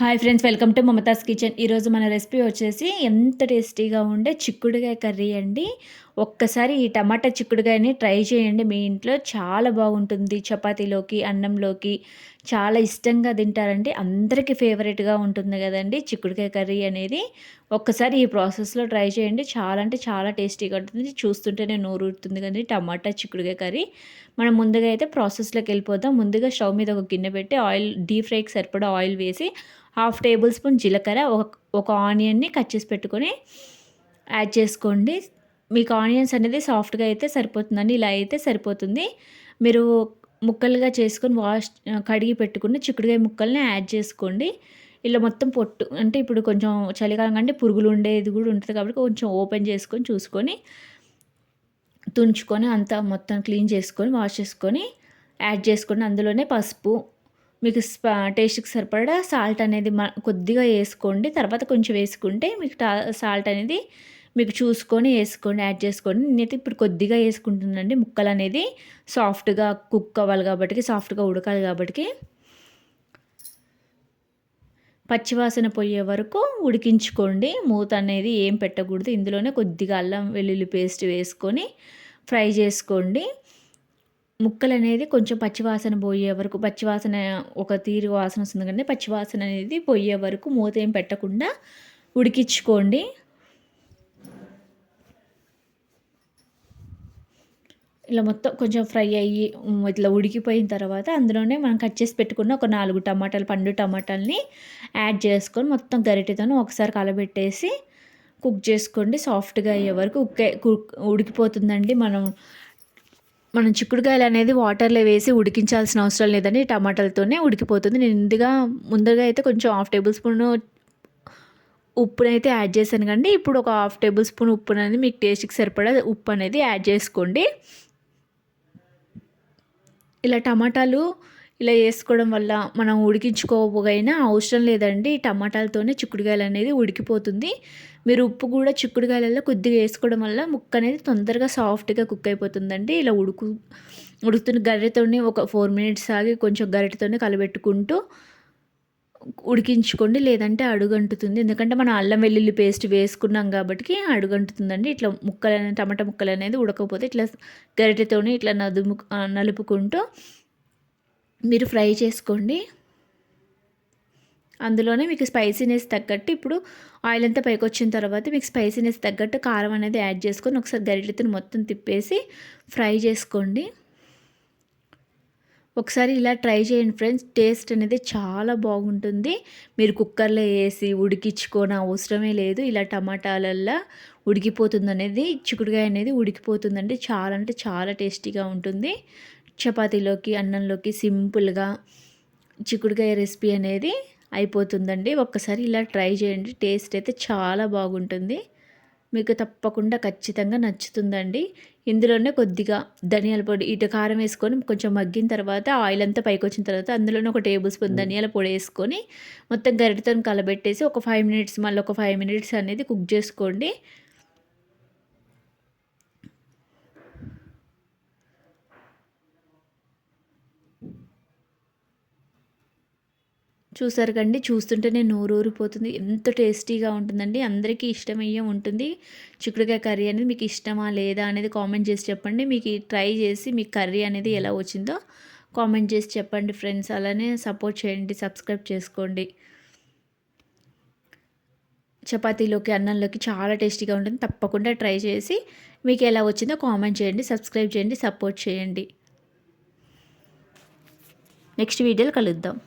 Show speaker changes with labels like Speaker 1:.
Speaker 1: Hi friends, welcome to Mamata's kitchen. ఈరోజు మన recipe వచ్చేసి ఎంత టేస్టీగా ఉండే చిక్కుడుగాయ కర్రీ అండి. ఒక్కసారి ఈ టమాటా చిక్కుడుగాయని ట్రై చేయండి. మీ ఇంట్లో చాలా బాగుంటుంది. చపాతీలోకి, అన్నంలోకి చాలా ఇష్టంగా తింటారండి. అందరికీ ఫేవరెట్గా ఉంటుంది కదండి చిక్కుడుగాయ కర్రీ అనేది. ఒక్కసారి ఈ ప్రాసెస్లో ట్రై చేయండి. చాలా అంటే చాలా టేస్టీగా ఉంటుంది. చూస్తుంటేనే నోరూరుతుంది కదండి టమాటా చిక్కుడుగాయ కర్రీ. మనం ముందుగా అయితే ప్రాసెస్లోకి వెళ్ళిపోదాం. ముందుగా స్టవ్ మీద ఒక గిన్నె పెట్టి డీప్ ఫ్రైకి సరిపడా ఆయిల్ వేసి హాఫ్ టేబుల్ స్పూన్ జీలకర్ర, ఒక ఆనియన్ని కట్ చేసి పెట్టుకొని యాడ్ చేసుకోండి. మీకు ఆనియన్స్ అనేది సాఫ్ట్గా అయితే సరిపోతుందండి. ఇలా అయితే సరిపోతుంది. మీరు ముక్కలుగా చేసుకొని కడిగి పెట్టుకున్న చిక్కుడుకాయ ముక్కల్ని యాడ్ చేసుకోండి. ఇలా మొత్తం పొట్టు అంటే ఇప్పుడు కొంచెం చలికాలం కంటే పురుగులు ఉండేది కూడా ఉంటుంది కాబట్టి కొంచెం ఓపెన్ చేసుకొని చూసుకొని తుంచుకొని అంతా మొత్తం క్లీన్ చేసుకొని వాష్ చేసుకొని యాడ్ చేసుకోండి. అందులోనే పసుపు, మీకు టేస్ట్‌కి సరిపడా సాల్ట్ అనేది కొద్దిగా వేసుకోండి. తర్వాత కొంచెం వేసుకుంటే మీకు సాల్ట్ అనేది మీకు చూసుకొని వేసుకోండి, యాడ్ చేసుకోండి. నేనైతే ఇప్పుడు కొద్దిగా వేసుకుంటున్నానండి. ముక్కలు అనేది సాఫ్ట్‌గా కుక్ అవ్వాలి కాబట్టి, సాఫ్ట్‌గా ఉడకాలి కాబట్టి. పచ్చివాసన పోయే వరకు ఉడికించుకోండి. మూత అనేది ఏం పెట్టకూడదు. ఇందులోనే కొద్దిగా అల్లం వెల్లుల్లి పేస్ట్ వేసుకొని ఫ్రై చేసుకోండి. ముక్కలనేది కొంచెం పచ్చివాసన పోయే వరకు, పచ్చివాసన ఒక తీరు వాసన వస్తుంది కానీ పచ్చివాసన అనేది పోయే వరకు మూత ఏం పెట్టకుండా ఉడికించుకోండి. ఇలా మొత్తం కొంచెం ఫ్రై అయ్యి ఇట్లా ఉడికిపోయిన తర్వాత అందులోనే మనం కట్ చేసి పెట్టుకున్న ఒక 4 టమాటాలు, పండు టమాటాలని యాడ్ చేసుకొని మొత్తం గరిటెతోని ఒకసారి కలబెట్టేసి కుక్ చేసుకోండి. సాఫ్ట్గా అయ్యే వరకు ఉడికిపోతుందండి. మనం చిక్కుడుకాయలు అనేది వాటర్లో వేసి ఉడికించాల్సిన అవసరం లేదండి. టమాటాలతోనే ఉడికిపోతుంది. నేను ముందుగా అయితే కొంచెం హాఫ్ టేబుల్ స్పూన్ ఉప్పునైతే యాడ్ చేశాను కండి. ఇప్పుడు ఒక హాఫ్ టేబుల్ స్పూన్ ఉప్పు అనేది మీకు టేస్ట్కి సరిపడా ఉప్పు అనేది యాడ్ చేసుకోండి. ఇలా టమాటాలు ఇలా వేసుకోవడం వల్ల మనం ఉడికించుకోకపోయినా అవసరం లేదండి. టమాటాలతోనే చిక్కుడుకాయలు అనేది ఉడికిపోతుంది. మీరు ఉప్పు కూడా చిక్కుడుకాయలలో కొద్దిగా వేసుకోవడం వల్ల ముక్క అనేది తొందరగా సాఫ్ట్గా కుక్ అయిపోతుందండి. ఇలా ఉడుకుతున్న గరిటెతోని ఒక 4 మినిట్స్ ఆగి కొంచెం గరిటెతోనే కలబెట్టుకుంటూ ఉడికించుకోండి. లేదంటే అడుగంటుతుంది. ఎందుకంటే మనం అల్లం వెల్లుల్లి పేస్ట్ వేసుకున్నాం కాబట్టి అడుగంటుతుందండి. ఇట్లా టమాటా ముక్కలు అనేది ఉడకపోతే ఇట్లా గరిటెతోని ఇట్లా నలుపుకుంటూ మీరు ఫ్రై చేసుకోండి. అందులోనే మీకు స్పైసీనెస్ తగ్గట్టు ఇప్పుడు ఆయిల్ అంతా పైకి వచ్చిన తర్వాత మీకు స్పైసీనెస్ తగ్గట్టు కారం అనేది యాడ్ చేసుకొని ఒకసారి గరిటెతో మొత్తం తిప్పేసి ఫ్రై చేసుకోండి. ఒకసారి ఇలా ట్రై చేయండి ఫ్రెండ్స్. టేస్ట్ అనేది చాలా బాగుంటుంది. మీరు కుక్కర్లో వేసి ఉడికించుకోని అవసరమే లేదు. ఇలా టమాటాలల్లో ఉడికిపోతుంది అనేది, చిక్కుడుకాయ అనేది ఉడికిపోతుందండి. చాలా అంటే చాలా టేస్టీగా ఉంటుంది. చపాతీలోకి, అన్నంలోకి సింపుల్గా చిక్కుడుకాయ రెసిపీ అనేది అయిపోతుందండి. ఒక్కసారి ఇలా ట్రై చేయండి. టేస్ట్ అయితే చాలా బాగుంటుంది. మీకు తప్పకుండా ఖచ్చితంగా నచ్చుతుందండి. ఇందులోనే కొద్దిగా ధనియాల పొడి, ఇటు కారం వేసుకొని కొంచెం మగ్గిన తర్వాత ఆయిల్ అంతా పైకి వచ్చిన తర్వాత అందులోనే ఒక టేబుల్ స్పూన్ ధనియాల పొడి వేసుకొని మొత్తం గరిటెతో కలబెట్టేసి ఒక 5 మినిట్స్, మళ్ళీ ఒక 5 మినిట్స్ అనేది కుక్ చేసుకోండి. చూసారు కండి, చూస్తుంటేనే నోరూరిపోతుంది. ఎంత టేస్టీగా ఉంటుందండి. అందరికీ ఇష్టమయ్యే ఉంటుంది. చిక్కుడుకాయ కర్రీ అనేది మీకు ఇష్టమా లేదా అనేది కామెంట్ చేసి చెప్పండి. మీకు ట్రై చేసి మీకు కర్రీ అనేది ఎలా వచ్చిందో కామెంట్ చేసి చెప్పండి ఫ్రెండ్స్. అలానే సపోర్ట్ చేయండి, సబ్స్క్రైబ్ చేసుకోండి. చపాతీలోకి, అన్నంలోకి చాలా టేస్టీగా ఉంటుంది. తప్పకుండా ట్రై చేసి మీకు ఎలా వచ్చిందో కామెంట్ చేయండి, సబ్స్క్రైబ్ చేయండి, సపోర్ట్ చేయండి. నెక్స్ట్ వీడియోలో కలుద్దాం.